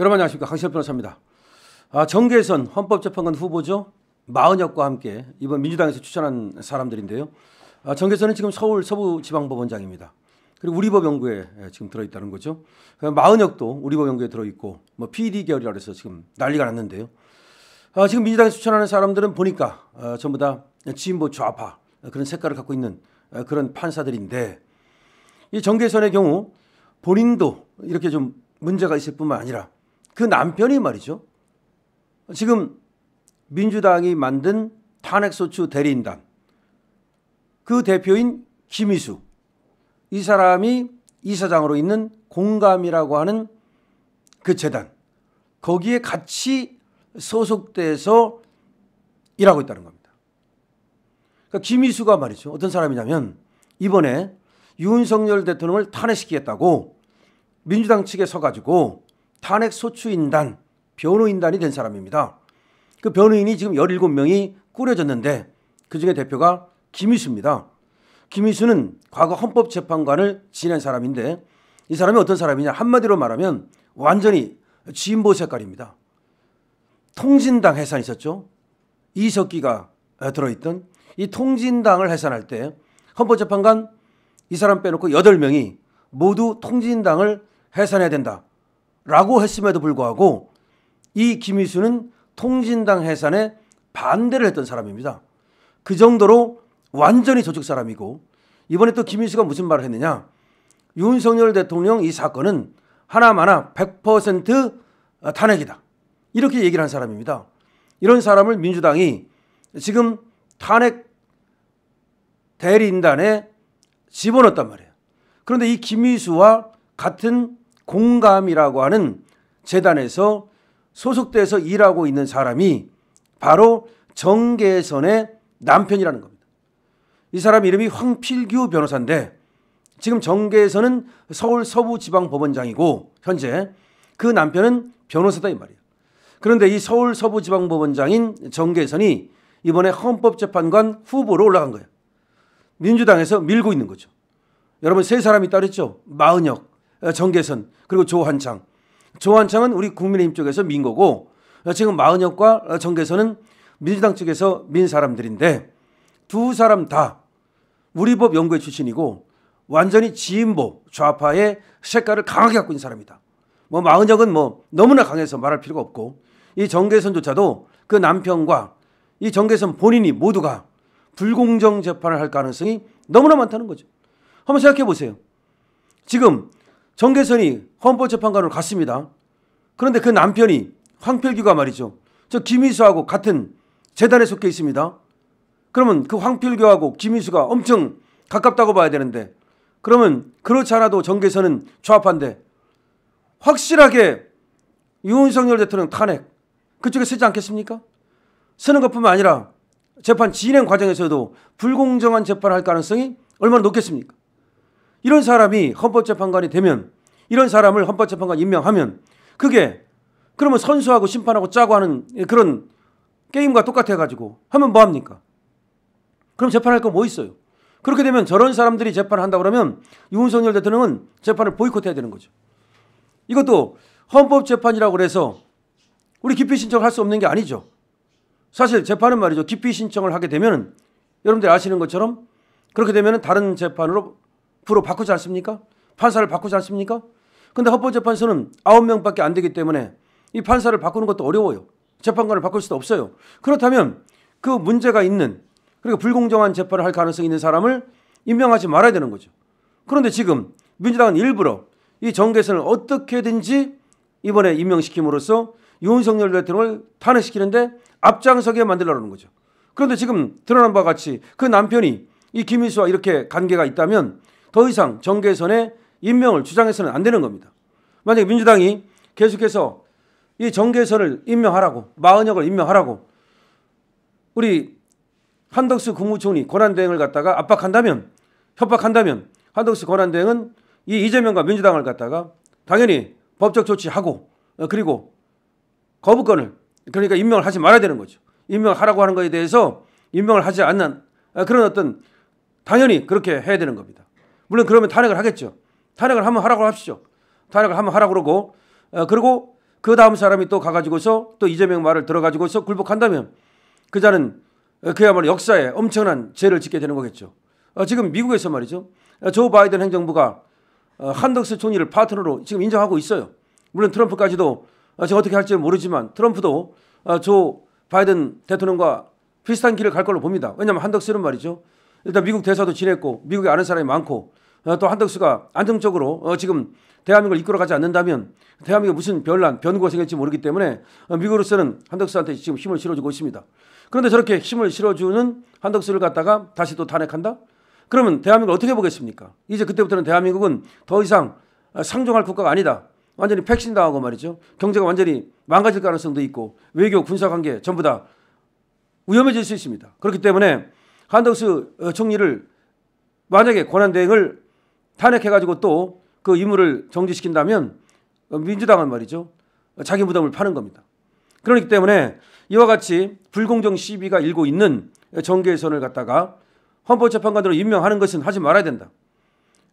여러분 안녕하십니까. 강신업 변호사입니다. 정계선 헌법재판관 후보죠. 마은혁과 함께 이번 민주당에서 추천한 사람들인데요. 정계선은 지금 서울 서부지방법원장입니다. 그리고 우리법연구에 지금 들어있다는 거죠. 마은혁도 우리법연구에 들어있고 뭐 PD 계열이라 해서 지금 난리가 났는데요. 지금 민주당에서 추천하는 사람들은 보니까 전부 다 진보 좌파 그런 색깔을 갖고 있는 그런 판사들인데, 이 정계선의 경우 본인도 이렇게 좀 문제가 있을 뿐만 아니라 그 남편이 말이죠. 지금 민주당이 만든 탄핵소추 대리인단 그 대표인 김희수, 이 사람이 이사장으로 있는 공감이라고 하는 그 재단, 거기에 같이 소속돼서 일하고 있다는 겁니다. 그러니까 김희수가 말이죠. 어떤 사람이냐면 이번에 윤석열 대통령을 탄핵시키겠다고 민주당 측에 서가지고 탄핵소추인단, 변호인단이 된 사람입니다. 그 변호인이 지금 17명이 꾸려졌는데 그중에 대표가 김희수입니다. 김희수는 과거 헌법재판관을 지낸 사람인데 이 사람이 어떤 사람이냐, 한마디로 말하면 완전히 진보 색깔입니다. 통진당 해산 있었죠. 이석기가 들어있던 이 통진당을 해산할 때 헌법재판관 이 사람 빼놓고 8명이 모두 통진당을 해산해야 된다라고 했음에도 불구하고 이 김희수는 통진당 해산에 반대를 했던 사람입니다. 그 정도로 완전히 저쪽 사람이고, 이번에 또 김희수가 무슨 말을 했느냐, 윤석열 대통령 이 사건은 하나마나 100% 탄핵이다, 이렇게 얘기를 한 사람입니다. 이런 사람을 민주당이 지금 탄핵 대리인단에 집어넣었단 말이에요. 그런데 이 김희수와 같은 공감이라고 하는 재단에서 소속돼서 일하고 있는 사람이 바로 정계선의 남편이라는 겁니다. 이 사람 이름이 황필규 변호사인데 지금 정계선은 서울 서부지방법원장이고 현재 그 남편은 변호사다 이 말이에요. 그런데 이 서울 서부지방법원장인 정계선이 이번에 헌법재판관 후보로 올라간 거예요. 민주당에서 밀고 있는 거죠. 여러분 세 사람이 따르죠. 마은혁, 정계선, 그리고 조한창. 조한창은 우리 국민의힘 쪽에서 민 거고 지금 마은혁과 정계선은 민주당 쪽에서 민 사람들인데 두 사람 다 우리법 연구회 출신이고 완전히 진보 좌파의 색깔을 강하게 갖고 있는 사람이다. 뭐 마은혁은 뭐 너무나 강해서 말할 필요가 없고 이 정계선조차도 그 남편과 이 정계선 본인이 모두가 불공정 재판을 할 가능성이 너무나 많다는 거죠. 한번 생각해 보세요. 지금 정계선이 헌법재판관으로 갔습니다. 그런데 그 남편이 황필규가 말이죠. 저 김희수하고 같은 재단에 속해 있습니다. 그러면 그 황필규하고 김희수가 엄청 가깝다고 봐야 되는데, 그러면 그렇지 않아도 정계선은 좌파인데 확실하게 윤석열 대통령 탄핵 그쪽에 쓰지 않겠습니까? 쓰는 것뿐만 아니라 재판 진행 과정에서도 불공정한 재판을 할 가능성이 얼마나 높겠습니까? 이런 사람이 헌법재판관이 되면, 이런 사람을 헌법재판관 임명하면 그게 그러면 선수하고 심판하고 짜고 하는 그런 게임과 똑같아가지고 하면 뭐합니까? 그럼 재판할 거 뭐 있어요? 그렇게 되면 저런 사람들이 재판을 한다고 그러면 윤석열 대통령은 재판을 보이콧해야 되는 거죠. 이것도 헌법재판이라고 해서 우리 기피 신청을 할 수 없는 게 아니죠. 사실 재판은 말이죠. 기피 신청을 하게 되면 여러분들 아시는 것처럼 그렇게 되면 다른 재판으로 바꾸지 않습니까? 판사를 바꾸지 않습니까? 근데 헌법재판소는 9명밖에 안 되기 때문에 이 판사를 바꾸는 것도 어려워요. 재판관을 바꿀 수도 없어요. 그렇다면 그 문제가 있는, 그리고 불공정한 재판을 할 가능성이 있는 사람을 임명하지 말아야 되는 거죠. 그런데 지금 민주당은 일부러 이 정계선을 어떻게든지 이번에 임명시킴으로써 윤석열 대통령을 탄핵시키는데 앞장서게 만들려는 거죠. 그런데 지금 드러난 바와 같이 그 남편이 이 김희수와 이렇게 관계가 있다면 더 이상 정계선의 임명을 주장해서는 안 되는 겁니다. 만약에 민주당이 계속해서 이 정계선을 임명하라고, 마은혁을 임명하라고 우리 한덕수 국무총리 권한대행을 갖다가 압박한다면, 협박한다면 한덕수 권한대행은 이 이재명과 민주당을 갖다가 당연히 법적 조치하고 그리고 거부권을, 그러니까 임명을 하지 말아야 되는 거죠. 임명하라고 하는 것에 대해서 임명을 하지 않는 그런 어떤, 당연히 그렇게 해야 되는 겁니다. 물론 그러면 탄핵을 하겠죠. 탄핵을 한번 하라고 합시죠. 탄핵을 한번 하라고 그러고 그리고 그 다음 사람이 또 가가지고서 또 이재명 말을 들어가지고서 굴복한다면 그 자는 그야말로 역사에 엄청난 죄를 짓게 되는 거겠죠. 지금 미국에서 말이죠. 조 바이든 행정부가 한덕수 총리를 파트너로 지금 인정하고 있어요. 물론 트럼프까지도 제가 어떻게 할지 모르지만 트럼프도 조 바이든 대통령과 비슷한 길을 갈 걸로 봅니다. 왜냐하면 한덕수는 말이죠. 일단 미국 대사도 지냈고 미국에 아는 사람이 많고 또 한덕수가 안정적으로 지금 대한민국을 이끌어가지 않는다면 대한민국에 무슨 별난 변고가 생길지 모르기 때문에 미국으로서는 한덕수한테 지금 힘을 실어주고 있습니다. 그런데 저렇게 힘을 실어주는 한덕수를 갖다가 다시 또 탄핵한다? 그러면 대한민국을 어떻게 보겠습니까? 이제 그때부터는 대한민국은 더 이상 상종할 국가가 아니다. 완전히 백신당하고 말이죠. 경제가 완전히 망가질 가능성도 있고 외교 군사관계 전부 다 위험해질 수 있습니다. 그렇기 때문에 한덕수 총리를 만약에 권한대행을 탄핵해가지고 또 그 임무를 정지시킨다면 민주당은 말이죠. 자기 무덤을 파는 겁니다. 그렇기 때문에 이와 같이 불공정 시비가 일고 있는 정계선을 갖다가 헌법재판관으로 임명하는 것은 하지 말아야 된다.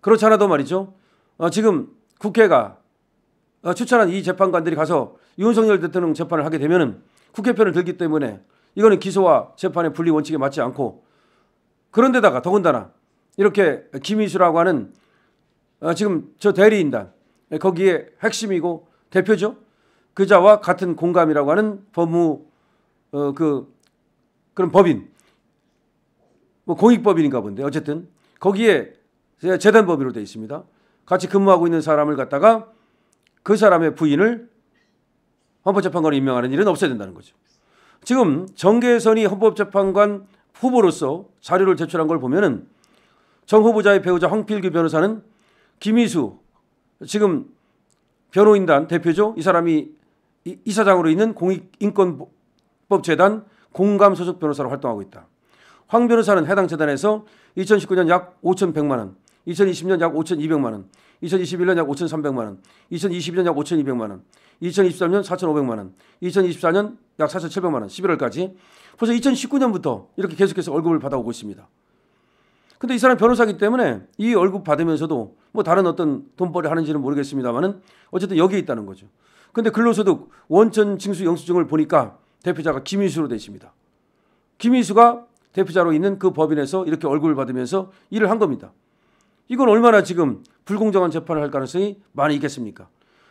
그렇지 않아도 말이죠. 지금 국회가 추천한 이 재판관들이 가서 윤석열 대통령 재판을 하게 되면은 국회 편을 들기 때문에 이거는 기소와 재판의 분리 원칙에 맞지 않고 그런데다가 더군다나 이렇게 김희수라고 하는 지금 저 대리인단 거기에 핵심이고 대표죠. 그자와 같은 공감이라고 하는 법무 그런 법인 뭐 공익법인인가 본데 어쨌든 거기에 재단법인으로 되어 있습니다. 같이 근무하고 있는 사람을 갖다가 그 사람의 부인을 헌법재판관으로 임명하는 일은 없어야 된다는 거죠. 지금 정계선이 헌법재판관 후보로서 자료를 제출한 걸 보면은 정 후보자의 배우자 황필규 변호사는 김희수 지금 변호인단 대표죠. 이 사람이 이사장으로 있는 공익인권법재단 공감 소속 변호사로 활동하고 있다. 황 변호사는 해당 재단에서 2019년 약 5,100만 원, 2020년 약 5,200만 원, 2021년 약 5,300만 원, 2022년 약 5,200만 원, 2023년 4,500만 원, 2024년 약 4,700만 원, 11월까지 벌써 2019년부터 이렇게 계속해서 월급을 받아오고 있습니다. 근데 이 사람 변호사이기 때문에 이 월급 받으면서도 뭐 다른 어떤 돈벌이 하는지는 모르겠습니다만은 어쨌든 여기에 있다는 거죠. 근데 근로소득 원천 징수 영수증을 보니까 대표자가 김희수로 되어 있습니다. 김희수가 대표자로 있는 그 법인에서 이렇게 월급을 받으면서 일을 한 겁니다. 이건 얼마나 지금 불공정한 재판을 할 가능성이 많이 있겠습니까?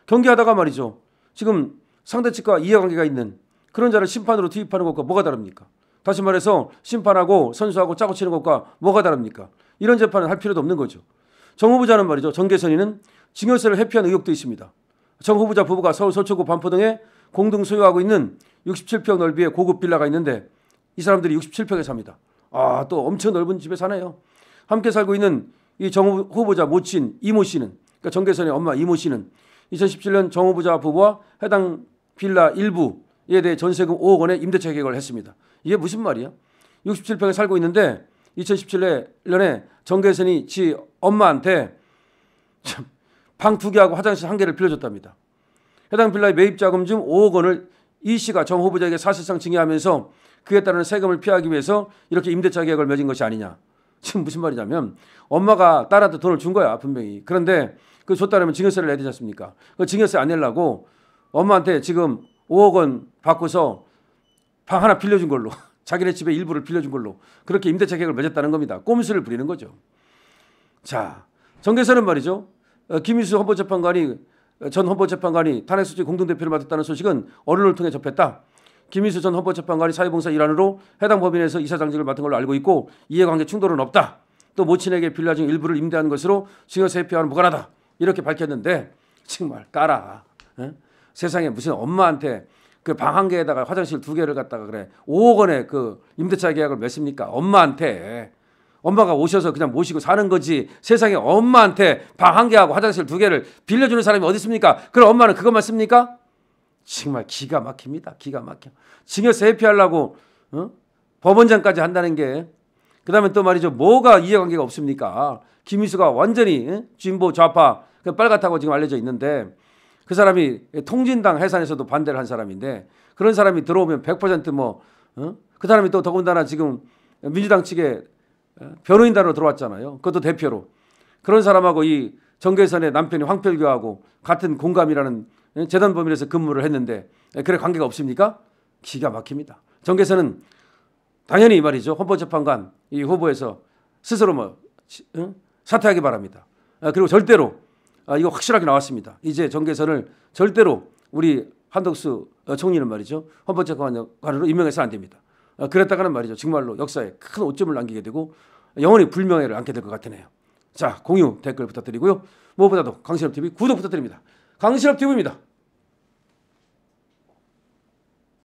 경기하다가 말이죠. 지금 상대 측과 이해관계가 있는 그런 자를 심판으로 투입하는 것과 뭐가 다릅니까? 다시 말해서 심판하고 선수하고 짜고 치는 것과 뭐가 다릅니까? 이런 재판을 할 필요도 없는 거죠. 정 후보자는 말이죠. 정계선이는 징역세를 회피한 의혹도 있습니다. 정 후보자 부부가 서울 서초구 반포 등에 공동 소유하고 있는 67평 넓이의 고급 빌라가 있는데 이 사람들이 67평에 삽니다. 또 엄청 넓은 집에 사네요. 함께 살고 있는 이 정 후보자 모친 이모 씨는 그러니까 정계선의 엄마 이모 씨는 2017년 정 후보자 부부와 해당 빌라 일부에 대해 전세금 5억 원의 임대차 계약을 했습니다. 이게 무슨 말이야? 67평에 살고 있는데 2017년에 정계선이 지 엄마한테 방 2개하고 화장실 1개를 빌려줬답니다. 해당 빌라의 매입자금 중 5억 원을 이 씨가 정 후보자에게 사실상 증여하면서 그에 따른 세금을 피하기 위해서 이렇게 임대차 계약을 맺은 것이 아니냐. 지금 무슨 말이냐면 엄마가 딸한테 돈을 준 거야 분명히. 그런데 그 줬다면 증여세를 내야 되지 않습니까? 그 증여세 안 내려고 엄마한테 지금 5억 원 받고서 방 하나 빌려준 걸로 자기네 집에 일부를 빌려준 걸로 그렇게 임대차 계약을 맺었다는 겁니다. 꼼수를 부리는 거죠. 자, 정계선은 말이죠. 김희수 헌법재판관이 전 헌법재판관이 탄핵소지 공동대표를 맡았다는 소식은 언론을 통해 접했다. 김희수 전 헌법재판관이 사회봉사 일환으로 해당 법인에서 이사장직을 맡은 걸로 알고 있고 이해관계 충돌은 없다. 또 모친에게 빌라 중 일부를 임대한 것으로 증여세 회피와는 무관하다. 이렇게 밝혔는데 정말 까라. 세상에 무슨 엄마한테 그 방 1개에다가 화장실 2개를 갖다가 그래 5억 원의 그 임대차 계약을 맺습니까? 엄마한테. 엄마가 오셔서 그냥 모시고 사는 거지. 세상에 엄마한테 방 1개하고 화장실 2개를 빌려주는 사람이 어디 있습니까? 그럼 엄마는 그것만 씁니까? 정말 기가 막힙니다. 기가 막혀. 증여세 회피하려고 법원장까지 한다는 게 그다음에 또 말이죠. 뭐가 이해관계가 없습니까? 김희수가 완전히 진보 좌파 빨갛다고 지금 알려져 있는데 그 사람이 통진당 해산에서도 반대를 한 사람인데 그런 사람이 들어오면 100% 그 사람이 또 더군다나 지금 민주당 측에 변호인단으로 들어왔잖아요. 그것도 대표로. 그런 사람하고 이 정계선의 남편이 황필규하고 같은 공감이라는 재단 법인에서 근무를 했는데 그래 관계가 없습니까? 기가 막힙니다. 정계선은 당연히 말이죠. 헌법재판관 이 후보에서 스스로 사퇴하기 바랍니다. 그리고 절대로 이거 확실하게 나왔습니다. 이제 정계선을 절대로 우리 한덕수 총리는 말이죠. 헌법재판관으로 임명해서는 안 됩니다. 그랬다가는 말이죠. 정말로 역사에 큰 오점을 남기게 되고 영원히 불명예를 안게 될 것 같으네요. 자, 공유 댓글 부탁드리고요. 무엇보다도 강신업TV 구독 부탁드립니다. 강신업TV입니다.